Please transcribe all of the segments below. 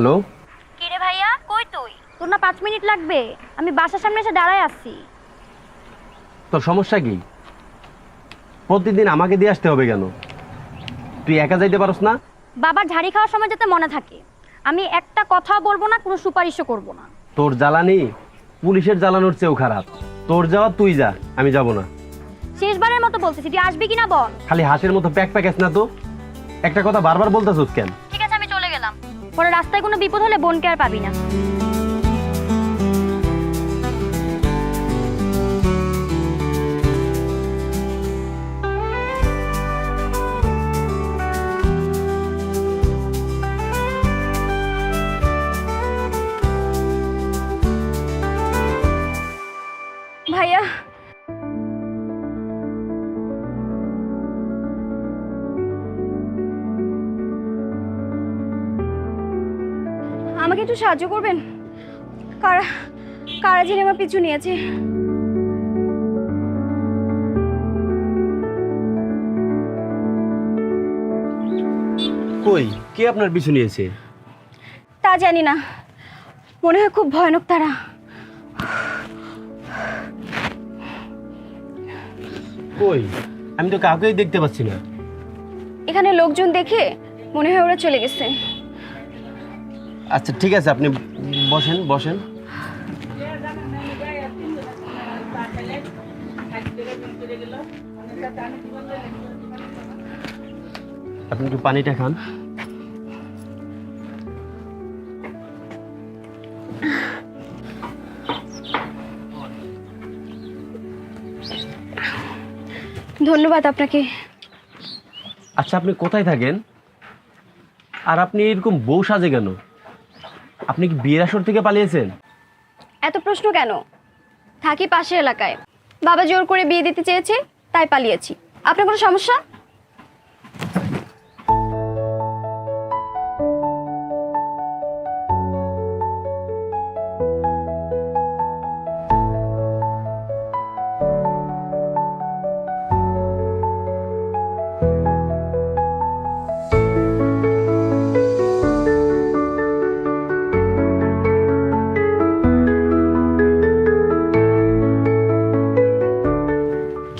Hello, কিরে ভাইয়া, কই তুই? তোর না 5 মিনিট লাগবে, আমি বাসার সামনে এসে দাঁড়ায় আছি। তোর সমস্যা কি? প্রতিদিন আমাকে দিয়ে আসতে হবে কেন? তুই একা যাইতে পারস না? বাবার ঝাড়ি খাওয়ার সময় যাতে মনে থাকে আমি একটা কথা বলবো না, কোনো সুপারিশও করব না। তোর জ্বালানি পুলিশের জ্বালানোর চেয়েও খারাপ। তোর যাওয়া তুই যা, আমি যাব না। শেষবারের মতো বলতেছি, তুই আসবি কিনা বল। খালি হাঁসের মতো প্যাক প্যাক না তো, একটা কথা বারবার বলতেছিস কেন? ঠিক আছে, আমি চলে গেলাম। পরে রাস্তায় কোনো বিপদ হলে বোনকে আর পাবি না। ভাইয়া, আমাকে একটু সাহায্য করবেন? কারা কারা যিনি আমার পিছু নিয়েছে। কই, কে আপনার পিছু নিয়েছে? তা জানি না, মনে হয় খুব ভয়ানক তারা। কই, আমি তো কাউকেই দেখতে পাচ্ছি না। এখানে লোকজন দেখে মনে হয় ওরা চলে গেছে। আচ্ছা ঠিক আছে, আপনি বসেন বসেন। আপনি একটু পানিটা খান। ধন্যবাদ আপনাকে। আচ্ছা, আপনি কোথায় থাকেন? আর আপনি এরকম বউ সাজে কেন? আপনি কি বিয়ের আসর থেকে পালিয়েছেন? এত প্রশ্ন কেন? থাকি পাশের এলাকায়, বাবা জোর করে বিয়ে দিতে চেয়েছে, তাই পালিয়েছি। আপনার কোনো সমস্যা?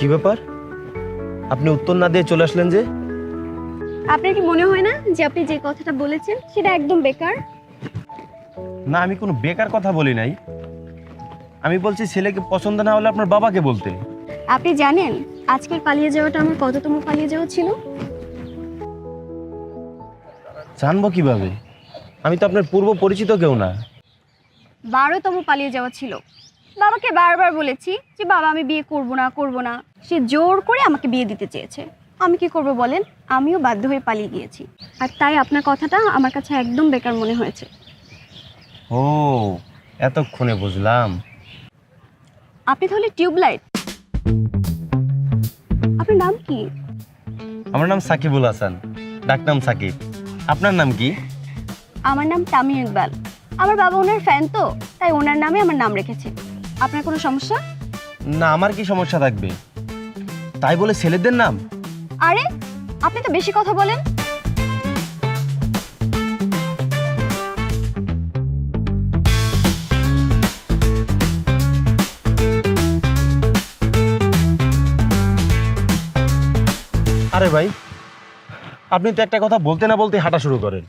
কি ব্যাপার, আপনি উত্তর না দিয়ে চলে আসলেন যে? আপনার কি মনে হয় না যে আপনি যে কথাটা বলেছেন সেটা একদম বেকার? না, আমি কোনো বেকার কথা বলি নাই। আমি বলছি ছেলেকে পছন্দ না হলে আপনার বাবাকে বলতে। আপনি জানেন আজকের পালিয়ে যাওয়াটা আমার কততম পালিয়ে যাওয়া ছিল? জানবো কিভাবে? আমি তো আপনার পূর্ব পরিচিত কেউ না। 12তম পালিয়ে যাওয়া ছিল। বাবাকে বারবার বলেছি যে বাবা আমি বিয়ে করব না। সে জোর করে আমাকে বিয়ে দিতে চেয়েছে। আমি কি করব বলেন? আমিও বাধ্য হয়ে পালিয়ে গিয়েছি। আর তাই আপনার কথাটা আমার কাছে একদম বেকার মনে হয়েছে। ও, এতক্ষণে বুঝলাম। আপনি তাহলে টিউবলাইট। আপনার নাম কি? আমার নাম সাকিবুল হাসান, ডাকনাম সাকিব। আপনার নাম কি? আমার নাম তামিম ইকবাল। আমার বাবা ওনার ফ্যান তো, তাই ওনার নামে আমার নাম রেখেছে। আপনার কোনো সমস্যা? না, আমার কি সমস্যা থাকবে? তাই বলে ছেলেদের নাম? আরে আপনি তো বেশি কথা বলেন। আরে ভাই, আপনি তো একটা কথা বলতে না বলতে হাঁটা শুরু করেন।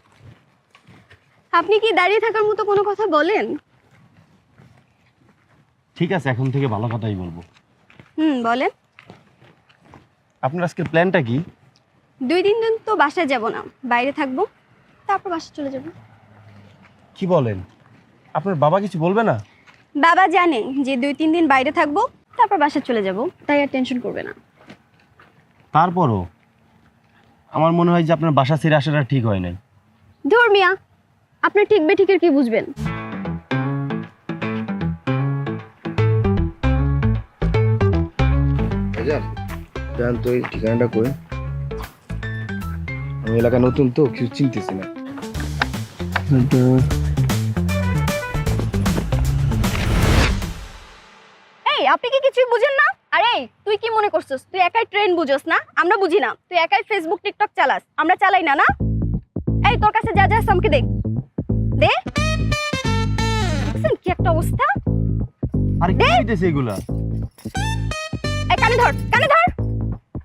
আপনি কি দাঁড়িয়ে থাকার মতো কোনো কথা বলেন? ঠিক আছে, এখন থেকে ভালো কথাই বলবো। বলেন। আপনার আজকের প্ল্যানটা কি? 2-3 দিন তো বাসায় যাব না, বাইরে থাকবো, তারপর বাসায় চলে যাব। কি বলেন? আপনার বাবা কিছু বলবে না? বাবা জানে যে 2-3 দিন বাইরে থাকবো, তারপর বাসায় চলে যাব, তাই আর টেনশন করবে না। তারপরও আমার মনে হয় যে আপনার বাসা ছেড়ে আসাটা ঠিক হয় নাই। ধুর মিয়া, আপনার ঠিক বেঠিকের কি বুঝবেন? জান তো এই ঠিকানাটা কই? আমি এলাকা নতুন তো কিছু চিনতেছি না। এই আপনি কি কিছুই বুঝেন না? আরে তুই কি মনে করছিস তুই একাই ট্রেন বুঝোস না? আমরা বুঝি না। তুই একাই ফেসবুক টিকটক চালাস, আমরা চালাই না। না এই তোর কাছে যা যা আছে আমাকে দেখ। দে। দেখছেন কি একটা অবস্থা? আরে কি হইতেছে এগুলা? এই কানে ধর, কানে ধর।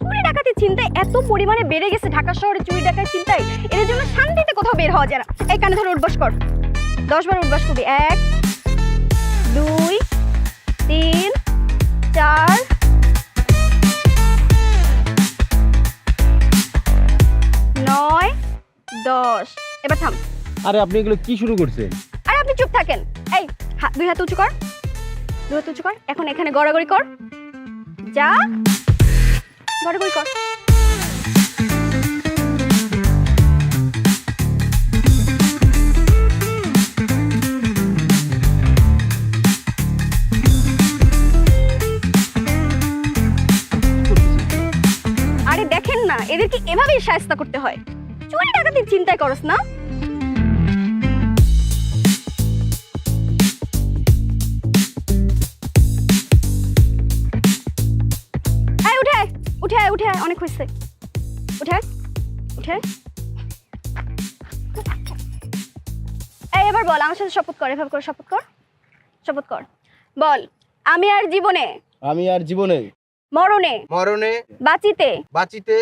চুরি ডাকাতি চিন্তায় এত পরিমাণে বেড়ে গেছে ঢাকা শহরে চুরি ডাকাতি চিন্তায়, এর জন্য শান্তিতে কোথাও বের হওয়া যায় না। এই কানে ধরে উঠবাস কর, 10 বার উঠবাস করবি। 1 2 3 4 9 10। এবার থাম। আরে আপনি এগুলো কি শুরু করছেন? আরে আপনি চুপ থাকেন। এই দুই হাত উঁচু কর, দুই হাত উঁচু কর। এখন এখানে গড়াগড়ি কর, যা গড়াগড়ি কর। আরে দেখেন না, এদেরকে এভাবেই শায়েস্তা করতে হয়। চুরি ডাকাতির চিন্তায় করস না। উঠে আয়, উঠে আয়, অনেক হয়েছে। উঠে আয়, উঠে আয়। এই এবার বল, আমার সাথে শপথ কর। এভাবে করে শপথ কর, শপথ কর। বল, আমি আর জীবনে মরণে মরণে বাঁচিতে বাঁচিতে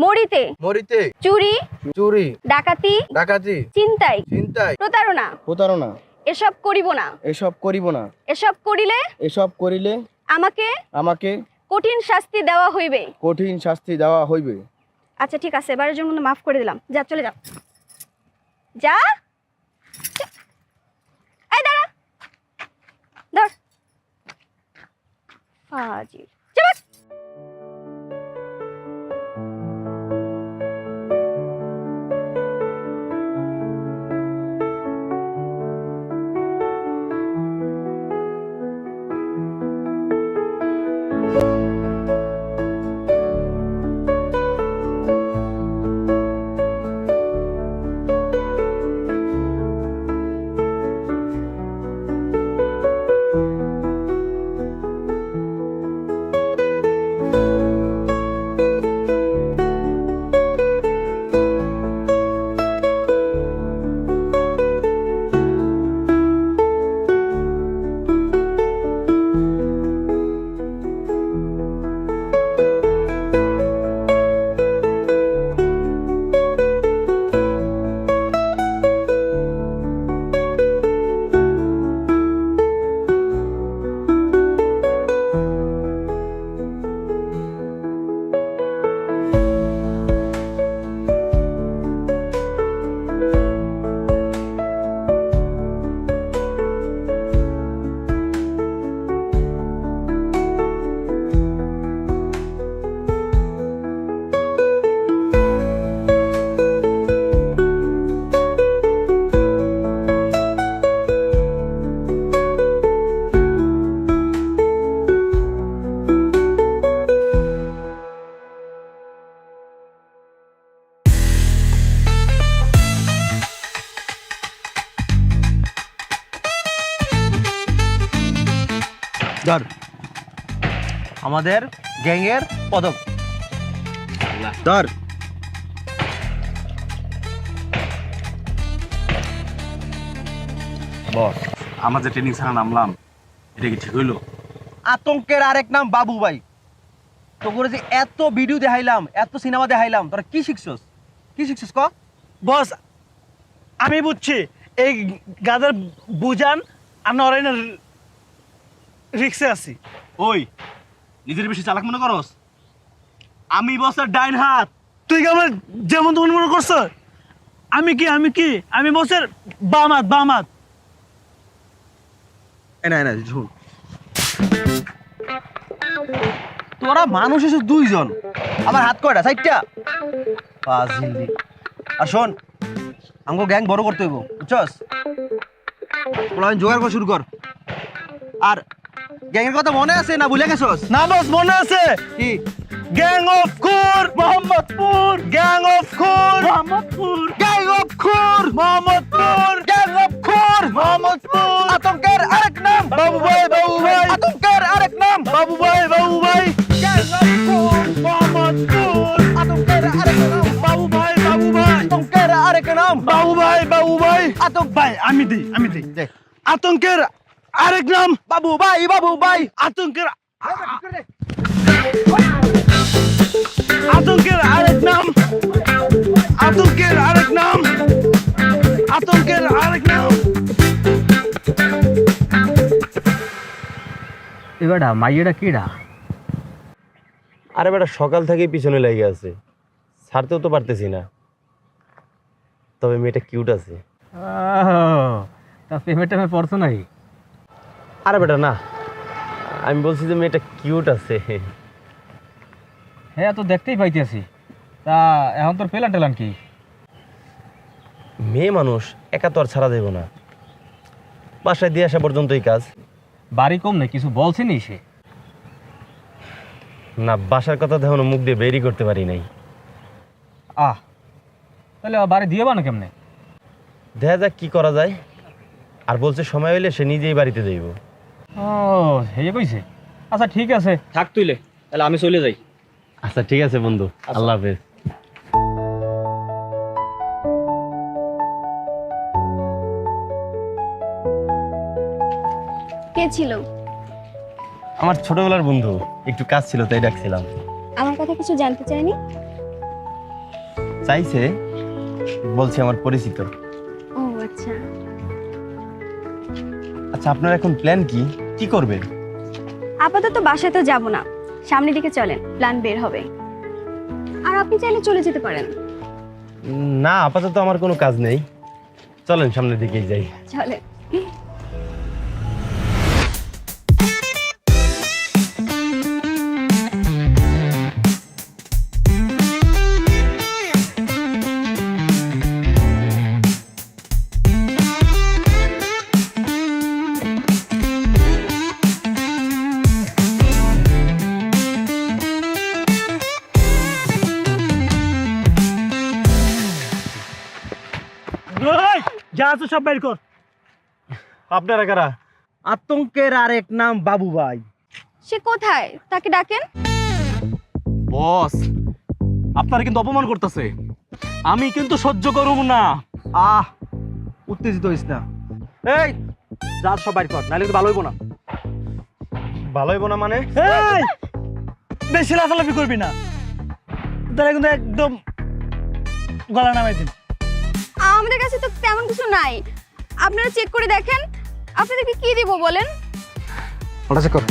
মরিতে মরিতে চুরি চুরি ডাকাতি ডাকাতি চিন্তায় চিন্তায় প্রতারণা প্রতারণা এসব করিব না। এসব করিব না। এসব করিলে এসব করিলে আমাকে আমাকে কঠিন শাস্তি দেওয়া হইবে। কঠিন শাস্তি দেওয়া হইবে। আচ্ছা ঠিক আছে, এবারের জন্য মাফ করে দিলাম। যা, চলে যা, যা। এই দাঁড়া, ধর ফাজিল। চল। ধর আমাদের গ্যাংয়ের পদক ধর। বস, আমরা যে ট্রেনিং সেন্টারে নামলাম, এটা কি ঠিক হইলো? আতঙ্কের আরেক নাম বাবু ভাই। তো করে যে এত ভিডিও দেখাইলাম, এত সিনেমা দেখাইলাম, তোরা কি শিখছস? কি শিখছস ক? বস আমি বুঝছি, এই গাদার বুঝান আমরা অরাইনা রিক্সে আছি। ওই নিজের বেশি চালাক মনে করস? আমি বসের ডাইন হাত। তুই কি আমার যেমন তেমন মনে করছ? আমি বসের বাম হাত। না শুন, তোরা মানুষ এসে 2 জন, আমার হাত কয়টা? 4টা। ফাজিল। আর শোন, আমাকে গ্যাং বড় করতে হইব, বুঝছস? জোগাড় করা শুরু কর। আর গ্যাংয়ের কথা মনে আছে না ভুলে গেছস? না বস, মনে আছে। কি? গ্যাং অফ খুর মোহাম্মদপুর, গ্যাং অফ খুর মোহাম্মদপুর, গ্যাং অফ খুর মোহাম্মদপুর, গ্যাং অফ খুর মোহাম্মদপুর। আতঙ্কের আরেক নাম বাবু ভাই আতঙ্কের আরেক নাম বাবু ভাই গ্যাং অফ খুর মোহাম্মদপুর, আতঙ্কের আরেক নাম বাবু ভাই আতঙ্কের আরেক নাম বাবু ভাই আতঙ্ক। ভাই আমি আমি দিই আতঙ্কের আরেক নাম বাবু ভাই আতঙ্কের আতঙ্কের আরেক নাম আতঙ্কের আরেক নাম আতঙ্কের আরেক নাম। এবারটা মাইয়েটা কিডা? আরে বেটা সকাল থেকেই পিছনে লেগে আছে, ছাড়তেও তো পারতেছি না। তবে মেয়েটা কিউট আছে। তা পেমেন্ট টাইমে পড়ছো নাই? আরে বেটা না, আমি বলছি যে মেয়েটা কিউট আছে। হ্যাঁ তো দেখতেই পাইতেছি। তা এখন তোর পেলান টেলান কি? মেয়ে মানুষ একা তো আর ছাড়া দেব না, বাসায় দিয়ে আসা পর্যন্তই কাজ। বাড়ি কম নেই, কিছু বলছেনি সে? না, বাসার কথা দেখুন মুখ দিয়ে বেরই করতে পারি নাই। তাহলে বাড়ি দিয়ে বানো কেমনে? দেখা যাক কি করা যায়। আর বলছে সময় হইলে সে নিজেই বাড়িতে যাইব। ও হেয়ে কইছে। আচ্ছা ঠিক আছে, থাক তুইলে, তাহলে আমি চলে যাই। আচ্ছা ঠিক আছে বন্ধু, আল্লাহ হাফেজ। কে ছিল? আমার ছোটবেলার বন্ধু, একটু কাজ ছিল তাই ডাকছিলাম। আমার কথা কিছু জানতে চাইনি? চাইছে, বলছি আমার পরিচিত। ও আচ্ছা। আচ্ছা আপনার এখন প্ল্যান কি, কি করবেন? আপাতত বাসায় তো যাব না, সামনের দিকে চলেন, প্ল্যান বের হবে। আর আপনি চাইলে চলে যেতে পারেন। না, আপাতত আমার কোনো কাজ নেই, চলেন সামনের দিকেই যাই। চলেন। যা আছে সব বের কর। আপনারা কারা? আতঙ্কের আরেক নাম বাবু ভাই। সে কোথায়? তাকে ডাকেন। বস, আপনারা কিন্তু অপমান করতেছে, আমি কিন্তু সহ্য করব না। উত্তেজিত হইস না। এই যা সব বাইর কর, নাহলে কিন্তু ভালো হইব না। ভালো হইব না মানে? এই বেশি লাফালাফি করবি না, তাহলে কিন্তু একদম গলা নামাই দিন। আমাদের কাছে তো তেমন কিছু নাই, আপনারা চেক করে দেখেন। আপনাদেরকে কি দিব বলেন? ওটা চেক কর।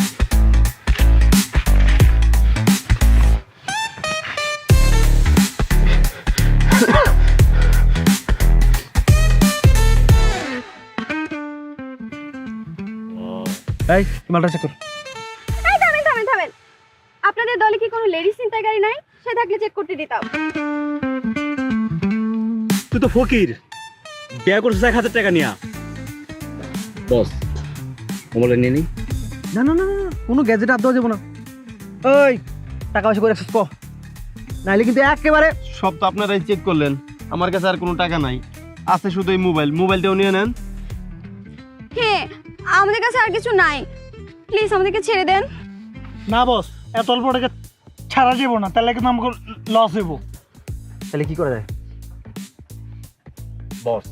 এই মালটা চেক কর। এই থামেন থামেন থামেন, আপনাদের দলে কি কোনো লেডিস চিন্তাকারী নাই? সে থাকলে চেক করতে দিতাম। তুই তো ফকির, বিয়ে করছিস 1000 টাকা নিয়া। বস মোবাইল নিয়ে নি। না না না না, কোনো গ্যাজেট আপ দেওয়া যাবো না। ওই টাকা পয়সা করে রাখছিস, নাহলে কিন্তু একেবারে। সব তো আপনারাই চেক করলেন, আমার কাছে আর কোনো টাকা নাই, আছে শুধু এই মোবাইলটাও নিয়ে নেন। হ্যাঁ, আমাদের কাছে আর কিছু নাই, প্লিজ আমাদেরকে ছেড়ে দেন। না বস, এত অল্প টাকা ছাড়া যাবো না, তাহলে কিন্তু আমাকে লস হইব। তাহলে কি করা যায়? বস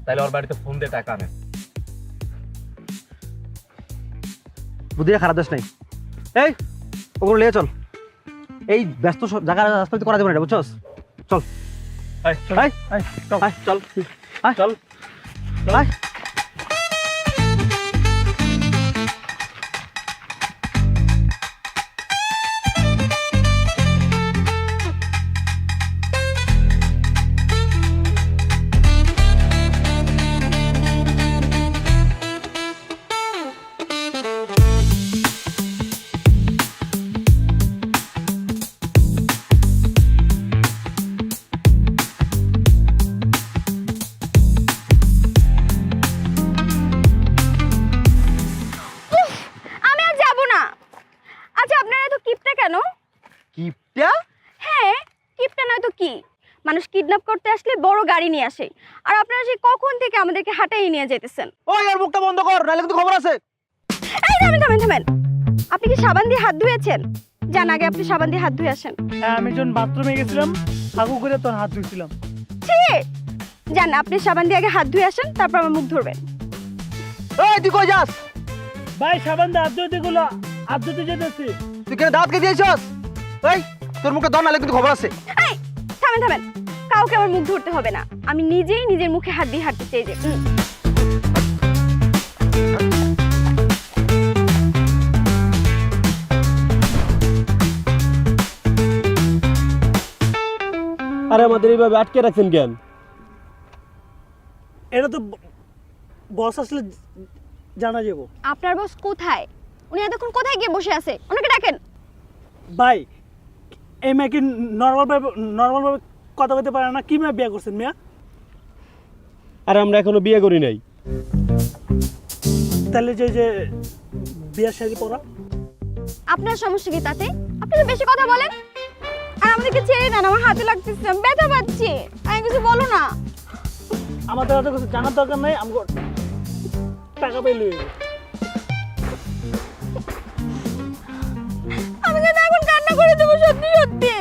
তাহলে ওর বাড়িতে ফোন দিয়ে টাকা নেন। বুদ্ধিটা খারাপ দেশ নাই। এই ওগুলো নিয়ে চল, এই ব্যস্ত জায়গা রাস্তাতে করা যাবে না, বুঝছস? চল চল চল। আমি আর যাব না। আচ্ছা আপনারা এত কিপটা কেন? কিপটা? হ্যাঁ, কিপটা নয় তো কি? মানুষ কিডন্যাপ করতে আসলে বড় গাড়ি নিয়ে আসে, আর আপনারা সেই কখন থেকে আমাদেরকে হাঁটাই নিয়ে যেতেছেন। ওই আর মুখটা বন্ধ কর, নাহলে কিন্তু খবর আছে। এই থামেন থামেন থামেন, আপনি কি সাবান দিয়ে হাত ধুয়েছেন? যান আগে আপনি সাবান দিয়ে হাত ধুয়ে আসেন। হ্যাঁ, আমি যখন বাথরুমে গেছিলাম হাগু করে তোর হাত ধুইছিলাম। ছি, যান আপনি সাবান দিয়ে আগে হাত ধুয়ে আসেন, তারপর আমার মুখ ধরবেন। এই তুই কই যাস? ভাই সাবান দা আদ্যতে গুলো আদ্যতে যেতেছি। তুই কেন দাঁতকে দিয়েছস? এই তোর মুখে দন নালে কিন্তু খবর আছে। এই থামেন থামেন, কাউকে আমার মুখ ধরতে হবে না, আমি নিজেই নিজের মুখে হাত দিয়ে হাঁটতে চাই যে। আরে আমাদের এইভাবে আটকে রাখছেন কেন? এটা তো বস আসলে জানা যাবো। আপনার বস কোথায়? উনি এতক্ষণ কোথায় গিয়ে বসে আছে? ওনাকে ডাকেন। ভাই এই মেয়ে কি নর্মাল ভাবে কথা বলতে পারে না? কি মেয়ে বিয়ে করছেন মেয়া? আরে আমরা এখনো বিয়ে করি নাই। তাহলে যে বিয়ের শাড়ি পরা। আপনার সমস্যা কি তাতে? আপনি তো বেশি কথা বলেন। আর আমাদেরকে ছেড়ে দেন, আমার হাতে লাগতেছে, আমি ব্যথা পাচ্ছি। আমি কিছু বলো না। আমাদের হাতে কিছু জানার দরকার নাই, আমি টাকা পাইলে আমি কিন্তু এখন কান্না করে দেবো, সত্যি সত্যি।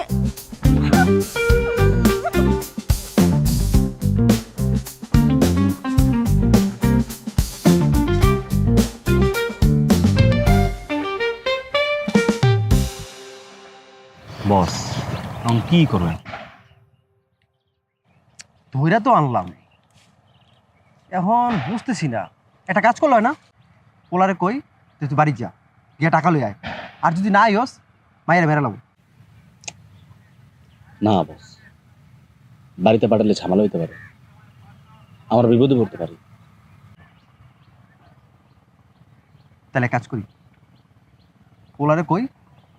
বস এখন কি করবেন? ধইরা তো আনলাম, এখন বুঝতেছি না। একটা কাজ করলো না, পোলারে কই তুই বাড়ি যা, গিয়ে টাকা লই আয়। আর যদি না আইস মায়েরা মেরালাম। না বস, বাড়িতে পাঠালে ঝামেলা হইতে পারে, আমার বিপদে পড়তে পারি। তাহলে কাজ করি, পোলারে কই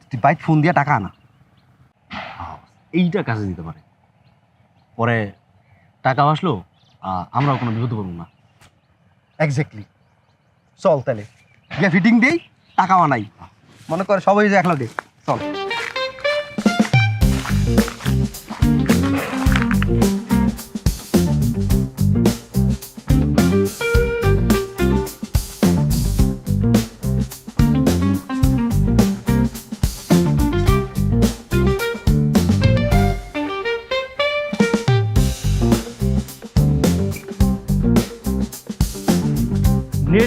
তুই বাইক ফোন দিয়ে টাকা আনা। এইটা কাজে দিতে পারে, পরে টাকা আসলো আমরাও কোনো বিপদে পড়বো না। এক্স্যাক্টলি, চল তাহলে গিয়ে ফিটিং দেই, টাকাও নাই, মনে করে সবাই যে একলা দে। চল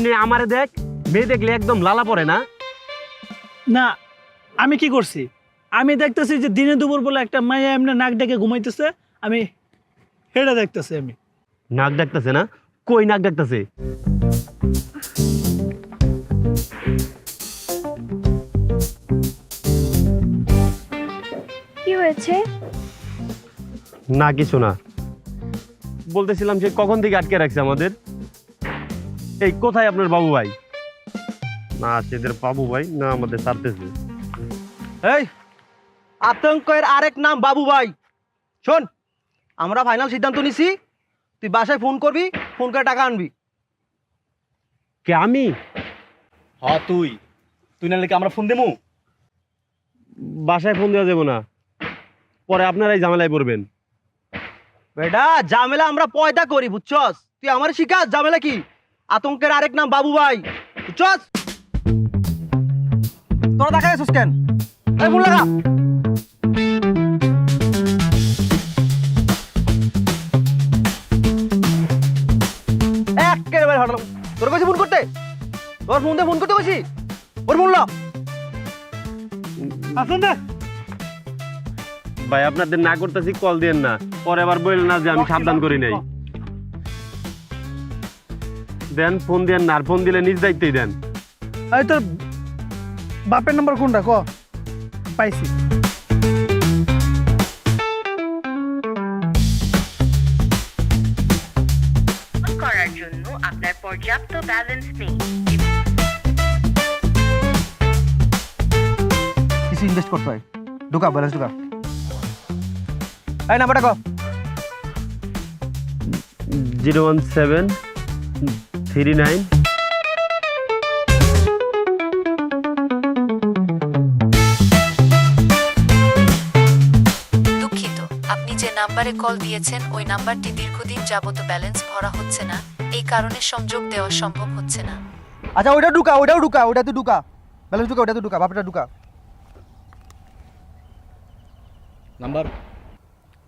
নে আমারে দেখ, মেয়ে দেখলে একদম লালা পড়ে না। না। আমি কি করছি? আমি দেখতেছি যে দিনে দুপুর বলে একটা মাইয়া এমনি নাক ডেকে ঘুমাইতেছে, আমি হেডা দেখতেছি। আমি নাক ডাকতেছে না? কই নাক ডাকতেছে? কি হয়েছে? না কিছু না, বলতেছিলাম সে কখন থেকে আটকে রাখছে আমাদের। এই কোথায় আপনার বাবু ভাই? না সেদের বাবু ভাই না আমাদের ছাড়তেছে। এই আতঙ্কের আরেক নাম বাবু ভাই। শোন, আমরা ফাইনাল সিদ্ধান্ত নিছি, তুই বাসায় ফোন করবি, ফোন করে টাকা আনবি। কে আমি? হ্যাঁ তুই নাহলে কি আমরা ফোন দেবো? বাসায় ফোন দেওয়া যাবো না, পরে আপনারাই ঝামেলায় পড়বেন। বেটা ঝামেলা আমরা পয়দা করি, বুঝছস? তুই আমার শিখাস ঝামেলা কি? আতঙ্কের আরেক নাম বাবু ভাই, বুঝছস? তোরা দেখা গেছিস কেন? এই ফোন লাগা। একেবারে হাঁটলাম। তোর কাছে ফোন করতে, তোর ফোন দিয়ে ফোন করতে বসি, ওর ফোন লা। আসুন না। ভাই আপনাদের না করতেছি, কল দিয়েন না, পরে আবার বললেন না যে আমি সাবধান করি নাই। দেন ফোন দেন না, আর ফোন দিলে নিজ দায়িত্বই দেন। এই তোর বাপের নাম্বার কোনটা ক? পাইছি। করার জন্য আপনার পর্যাপ্ত ব্যালেন্স নেই। কিছু ইনভেস্ট করতে হয়, ঢুকা ব্যালেন্স ঢুকা। এই নাম্বারটা ক। 01739। দুঃখিত, আপনি যে নাম্বারে কল দিয়েছেন ওই নাম্বারটি দীর্ঘদিন যাবত ব্যালেন্স ভরা হচ্ছে না, এই কারণে সংযোগ দেওয়া সম্ভব হচ্ছে না। আচ্ছা ওইটা ঢুকা, ওইটাও ঢুকা, ওইটাতে ঢুকা, ব্যালেন্স ঢুকা, ওইটাতে ঢুকা, বাপটা ঢুকা। নাম্বার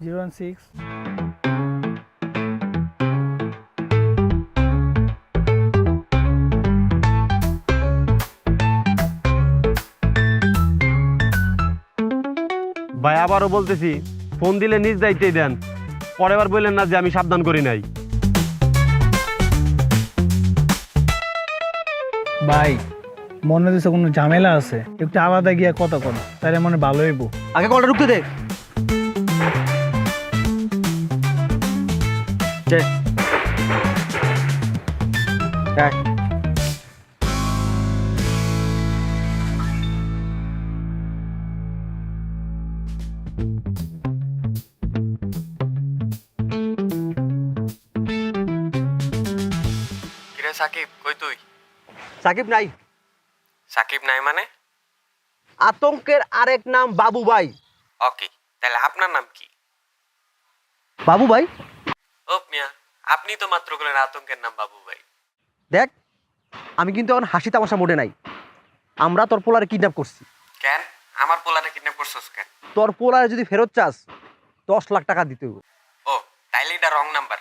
016 ভাই আবারও বলতেছি, ফোন দিলে নিজ দায়িত্বেই দেন, পরের বার বললেন না যে আমি সাবধান করি নাই। ভাই মনে হচ্ছে কোনো ঝামেলা আছে, একটু আলাদা গিয়া কথা কর, তাহলে মনে ভালো হইব। আগে কলটা ঢুকতে দে। হ্যাঁ কিরে সাকিব, কই তুই? সাকিব নাই। সাকিব নাই মানে? আতঙ্কের আরেক নাম বাবু ভাই। ওকে, তাহলে আপনার নাম কি? বাবু ভাই? ও মিয়া, আপনি তো মাত্র বললেন আতঙ্কের নাম বাবু ভাই। দেখ, আমি কিন্তু এখন হাসি তামাশা মোডে নাই। আমরা তোর পোলারে কিডন্যাপ করছি। কেন আমার পোলাটা কিডন্যাপ করছস কেন? তোর পোলারে যদি ফেরত চাস 10 লাখ টাকা দিতে হবে। ও তাইলে এটা রং নাম্বার।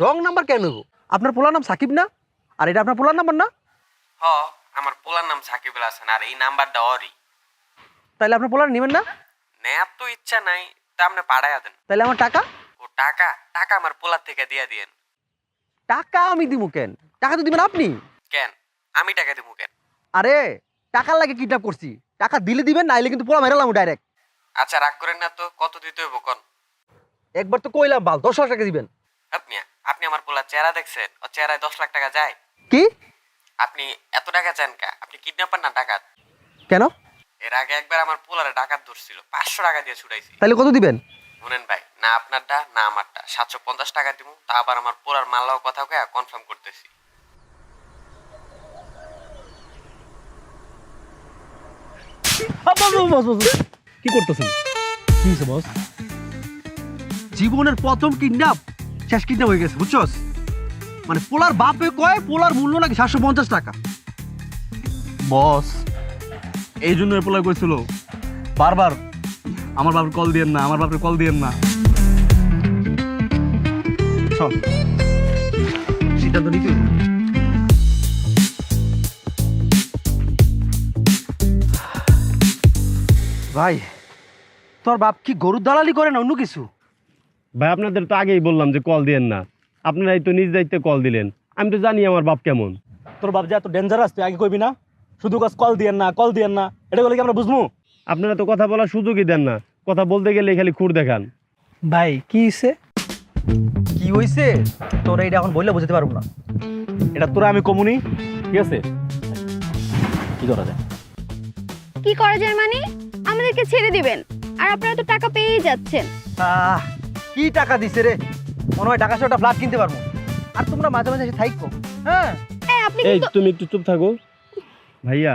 রং নাম্বার কেন হবো? আপনার পোলার নাম সাকিব না? আর এটা আপনার পোলার নাম্বার না? হ, আমার পোলার নাম সাকিবুল হাসান, আর এই নাম্বারটা ওরই। তাইলে আপনার পোলার নেবেন না? নেয়ার তো ইচ্ছা নাই, তা আপনি পাঠাইয়া দেন। তাইলে আমার টাকা? ও টাকা টাকা আমার পোলার থেকে দিয়ে দিয়েন। টাকা আমি দিব কেন? টাকা তো দিবেন আপনি। কেন আমি টাকা দিব কেন? আরে টাকার লাগে কিডন্যাপ করছি, টাকা দিলে দিবেন, নাইলে কিন্তু পোলা মেরালাম ডাইরেক্ট। আচ্ছা রাগ করেন না তো, কত দিতে হইব কোন? একবার তো কইলাম বাল 10 লাখ টাকা দিবেন। আপনি আপনি আমার পোলার চেহারা দেখছেন? ও চেহারায় 10 লাখ টাকা যায়? কি? আপনি এত টাকা চান কা? আপনি কিডন্যাপার না ডাকাত? কেন? এর আগে একবার আমার পোলারে ডাকাত ধরছিল, 500 টাকা দিয়ে ছুটাইছি। তাইলে কত দিবেন? শুনেন ভাই, না আপনারটা না আমারটা, 750 টাকা দিব। তা আবার আমার পোলার মাল্লাও কথা কয়ে কনফার্ম করতেছি। কি করতেছেন? কি হয়েছে বস? জীবনের প্রথম কিডন্যাপ, শেষ কিডন্যাপ হয়ে গেছে, বুঝছস? মানে পোলার বাপে কয় পোলার মূল্য নাকি 750 টাকা। বস এই জন্য এপ্লাই করেছিল বারবার, আমার বাপরে কল দিয়েন না, আমার বাপরে কল দিয়েন না। চল, সিদ্ধান্ত নিতে হইব। ভাই তোর বাপ কি গরুর দালালি করে না অন্য কিছু? ভাই আপনাদের তো আগেই বললাম যে কল দিয়েন না, আপনারাই তো নিজ দায়িত্বে কল দিলেন। আমি তো জানি আমার বাপ কেমন। তোর বাপ যে এত ডেঞ্জারাস তুই আগে কইবি না? শুধু কাজ কল দিয়েন না, কল দিয়েন না, এটা বলে কি আমরা বুঝবো? আপনারা তো কথা বলার সুযোগই দেন না, কথা বলতে গেলে খালি খুঁড় দেখান। ভাই কি হইছে? কি হইছে তোর এইটা এখন বললে বুঝতে পারবো না। এটা তোরা আমি কমুনি, ঠিক আছে? কি করা যায়? কি করা যায় মানে? আমাদেরকে ছেড়ে দিবেন, আর আপনারা তো টাকা পেয়েই যাচ্ছেন। কি টাকা দিছে রে? মনে হয় টাকা একটা ফ্ল্যাট কিনতে পারবো। আর তোমরা মাঝে মাঝে এসে থাইকো। হ্যাঁ আপনি এই কিন্তু তুমি একটু চুপ থাকো ভাইয়া,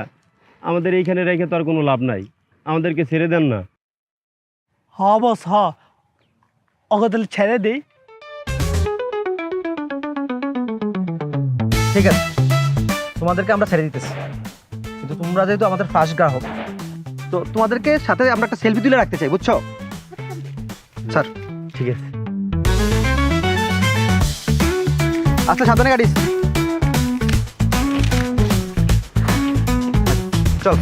আমাদের এইখানে রেখে তো আর কোনো লাভ নাই, আমাদেরকে ছেড়ে দেন না। হ বস হ, ওকে তাহলে ছেড়ে দেই। ঠিক আছে, তোমাদেরকে আমরা ছেড়ে দিতেছি, কিন্তু তোমরা যেহেতু আমাদের ফার্স্ট গ্রাহক, তো তোমাদেরকে সাথে আমরা একটা সেলফি তুলে রাখতে চাই, বুঝছো? স্যার ঠিক আছে। আচ্ছা সাবধানে গাড়ি। চল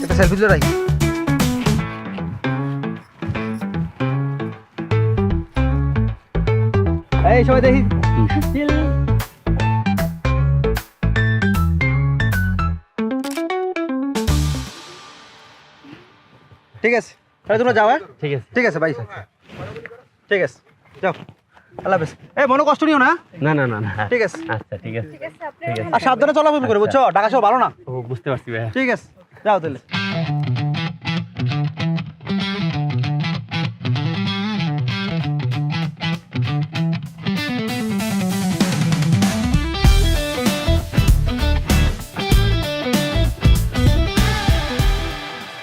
একটা সেলফি তুলে রাখি। এই সবাই দেখি। ঠিক আছে, তাহলে তোমরা যাও। হ্যাঁ ঠিক আছে। ঠিক আছে ভাই, ঠিক আছে, যাও, আল্লাহ হাফেজ। এই মনে কষ্ট নিও না। না না না না, ঠিক আছে, আচ্ছা ঠিক আছে। আর সাবধানে চলাফেরা করে, বুঝছো? ঢাকা সব ভালো না। ও বুঝতে পারছি ভাইয়া। ঠিক আছে, যাও তাহলে।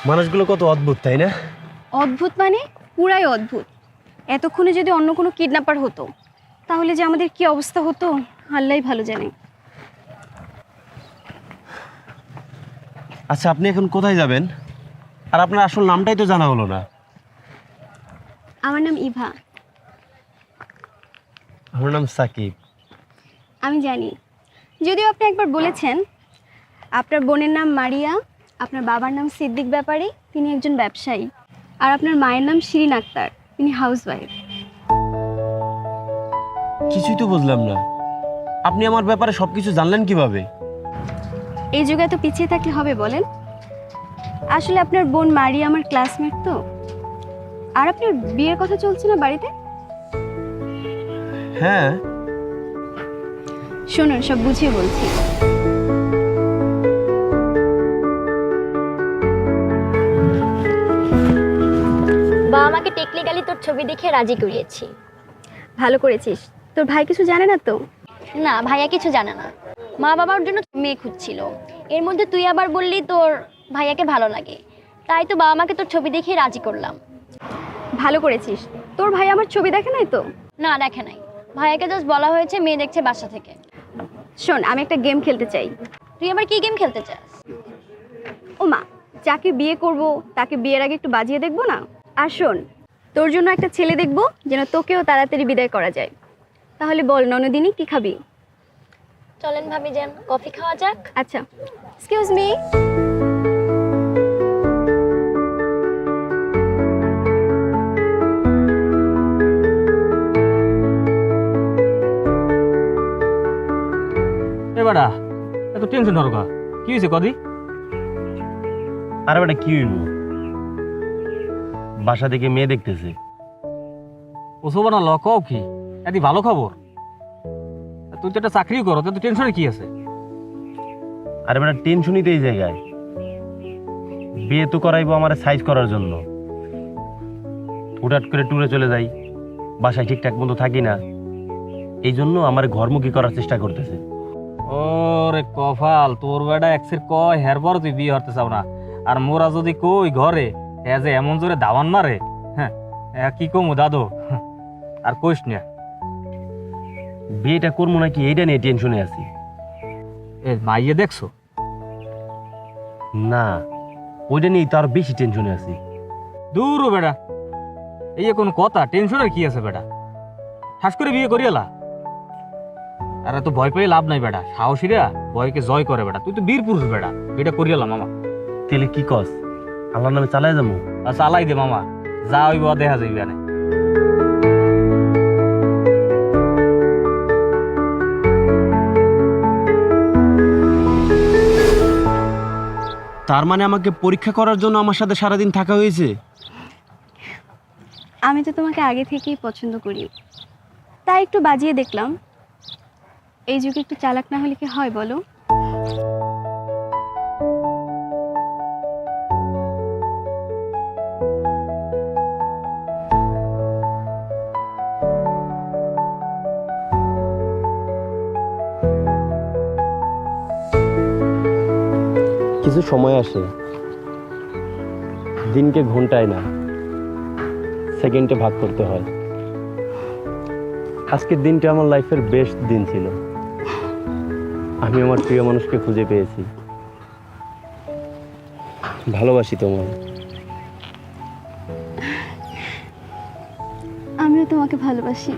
মানুষগুলো কত অদ্ভুত, তাই না? অদ্ভুত মানে পুরাই অদ্ভুত। এতক্ষণে যদি অন্য কোনো কিডন্যাপার হতো তাহলে যে আমাদের কি অবস্থা হতো আল্লাহই ভালো জানে। আচ্ছা আপনি এখন কোথায় যাবেন? আর আপনার আসল নামটাই তো জানা হলো না। আমার নাম ইভা। আমার নাম সাকিব। আমি জানি, যদিও আপনি একবার বলেছেন আপনার বোনের নাম মারিয়া, আপনার বাবার নাম সিদ্দিক ব্যাপারী, তিনি একজন ব্যবসায়ী। আর আপনার মায়ের নাম শিরিন আক্তার, তিনি হাউসওয়াইফ। কিছুই তো বুঝলাম না, আপনি আমার ব্যাপারে সবকিছু জানলেন কিভাবে? এই যুগে তো পিছিয়ে থাকলে হবে বলেন? আসলে আপনার বোন মারি আমার ক্লাসমেট তো। আর আপনার বিয়ের কথা চলছে না বাড়িতে? হ্যাঁ। শুনুন, সব বুঝিয়ে বলছি। বাবা আমাকে টেকনিক্যালি তোর ছবি দেখে রাজি করিয়েছি। ভালো করেছিস। তোর ভাই কিছু জানে না তো? না, ভাইয়া কিছু জানে না। মা বাবার জন্য মেয়ে খুঁজছিল, এর মধ্যে তুই আবার বললি তোর ভাইয়াকে ভালো লাগে, তাই তো বাবা মাকে তোর ছবি দেখে রাজি করলাম। ভালো করেছিস। তোর ভাই আমার ছবি দেখে নাই তো? না, দেখে নাই। ভাইয়াকে জাস্ট বলা হয়েছে মেয়ে দেখছে বাসা থেকে। শোন, আমি একটা গেম খেলতে চাই। তুই আবার কি গেম খেলতে চাস? ও মা, যাকে বিয়ে করব তাকে বিয়ের আগে একটু বাজিয়ে দেখবো না? আর শোন, তোর জন্য একটা ছেলে দেখবো যেন তোকেও তাড়াতাড়ি বিদায় করা যায়। তাহলে বল ননদিনী, কি খাবি? চলেন ভাবি যান, কফি খাওয়া যাক। আচ্ছা, এক্সকিউজ মি। বেটা এত টেনশন হরকা কি হয়েছে কদি? আরে বেটা কি হইব, বাসা থেকে মেয়ে দেখতেছে। ওসব না লকাও কি এদি ভালো খবর? তুই তো একটা চাকরি করো, তো টেনশনে কি আছে? আরে বেটা টেনশনই তো এই জায়গায়, বিয়ে তো করাইবো আমার সাইজ করার জন্য। হুটহাট করে ট্যুরে চলে যাই, বাসায় ঠিকঠাক মতো থাকি না, এই জন্য আমার ঘরমুখী করার চেষ্টা করতেছে। ওরে কপাল, তোর বেটা এক্সের কয় হেরপর তুই বিয়ে হতে চাও না, আর মোরা যদি কই ঘরে এ যে এমন জোরে দাওয়ান মারে, হ্যাঁ কি কমু দাদু, আর কইস না। বিয়েটা করবো নাকি এইটা নিয়ে টেনশনে আছি। এ মাইয়ে দেখছো? না, ওইটা নিয়েই তো আরো বেশি টেনশনে আছি। দূর বেটা, এই কোন কথা? টেনশনের কি আছে বেটা? ঠাস করে বিয়ে করিয়ালা, আর এত ভয় পেয়ে লাভ নাই বেটা। সাহসীরা ভয়কে জয় করে বেটা, তুই তো বীর পুরুষ বেটা, বিয়েটা করিয়ালা মামা। তেলে কি কস, আল্লাহর নামে চালাই যাবো? আর চালাই দে মামা, যা হইব দেখা যাইবে না। তার মানে আমাকে পরীক্ষা করার জন্য আমার সাথে সারাদিন থাকা হয়েছে? আমি তো তোমাকে আগে থেকেই পছন্দ করি, তাই একটু বাজিয়ে দেখলাম। এই যুগে একটু চালাক না হলে কি হয় বলো? কিছু সময় আসে, দিনকে ঘন্টায় না সেকেন্ডে ভাগ করতে হয়। আজকের দিনটা আমার লাইফের বেস্ট দিন ছিল। আমি আমার প্রিয় মানুষকে খুঁজে পেয়েছি। ভালোবাসি তোমায়। আমিও তোমাকে ভালোবাসি।